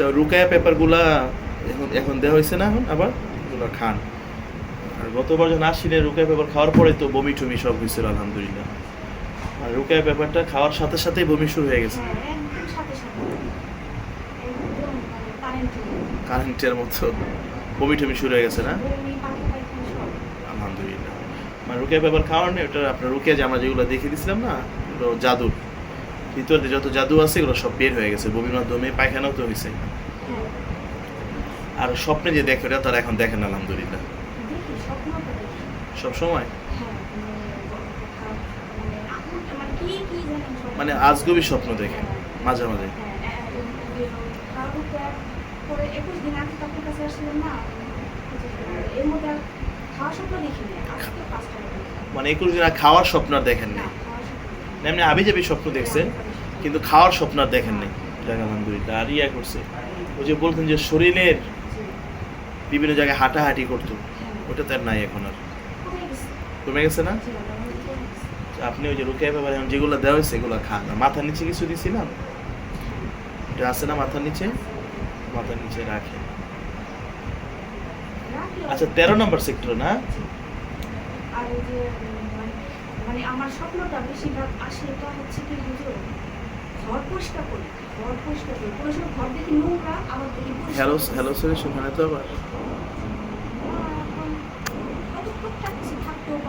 আচ্ছা রুকায়া পেপারগুলা এখন এখন দেওয়া হয়েছে না এখন আবার এগুলো খান। আর গতবার যখন আসছিলেন রুকায়া পেপার খাওয়ার পরে তো বমি টমি সব হয়েছিল আলহামদুলিল্লাহ। আর রুকায়া পেপারটা খাওয়ার সাথে সাথেই বমি শুরু হয়ে গেছে হ্যাঁ একদম সাথে সাথে একদম মানে কারেন্ট কারেন্টের মতো বমি টমি শুরু হয়ে গেছে না বমি পাখি পায়খানা সব আলহামদুলিল্লাহ। মানে রুকিয়া পেপার খাওয়ার নেই ওটা আপনার রুকিয়া যে আমরা যেগুলো দেখিয়ে দিয়েছিলাম না ওগুলো জাদু, ভিতরে যত জাদু আছে এগুলো সব বের হয়ে গেছে বমির মাধ্যমে, পায়খানাও তো হয়েছে। হ্যাঁ আর স্বপ্নে যে দেখে ওটা তারা এখন দেখেন আলহামদুলিল্লাহ দেখি স্বপ্ন তো দেখি সব সময়। হ্যাঁ মানে আপনি মানে কি কি জানেন সব মানে আজগুবি স্বপ্ন দেখেন মাঝে মাঝে। কারণ পরে 21 দিন আগে তো আপনার কাছে আসছিলাম না এর মধ্যে আর খাওয়া স্বপ্ন দেখিনি আজকে 5টা মানে 21 দিন আর খাওয়ার স্বপ্ন আর দেখেন না নাই, খাওয়া স্বপ্ন এমনি আবি যাবি স্বপ্ন দেখছেন কিন্তু খাওয়ার স্বপ্ন আর দেখেন নাই। যাক আলহামদুলিল্লাহ। আর ইয়া করছে ওই যে বলতেন যে শরীরের বিভিন্ন জায়গায় হাঁটাহাঁটি করতো ওটা তো আর নাই এখন আর, কমে গেছে কমে গেছে না। জি আলহামদুলিল্লাহ কমে গেছে আপনি ওই যে রুকিয়া পেপার এখন যেগুলো দেওয়া হয়েছে এগুলো খান। আর মাথার নিচে কিছু দিছিলাম এটা আছে না মাথার নিচে, মাথার নিচে রাখে। আচ্ছা 13 নম্বর সেক্টর না? আর ওই যে মানে মানে আমার স্বপ্নটা বেশিরভাগ আসলেটা হচ্ছে কি হুজুর ঘর পরিষ্কার করি, ঘর পরিষ্কার করি, কোনো সময় ঘর দেখি নোংরা আবার দেখি পরিষ্কার হ্যালো করি। হ্যালো স্যার সেখানে তো আবার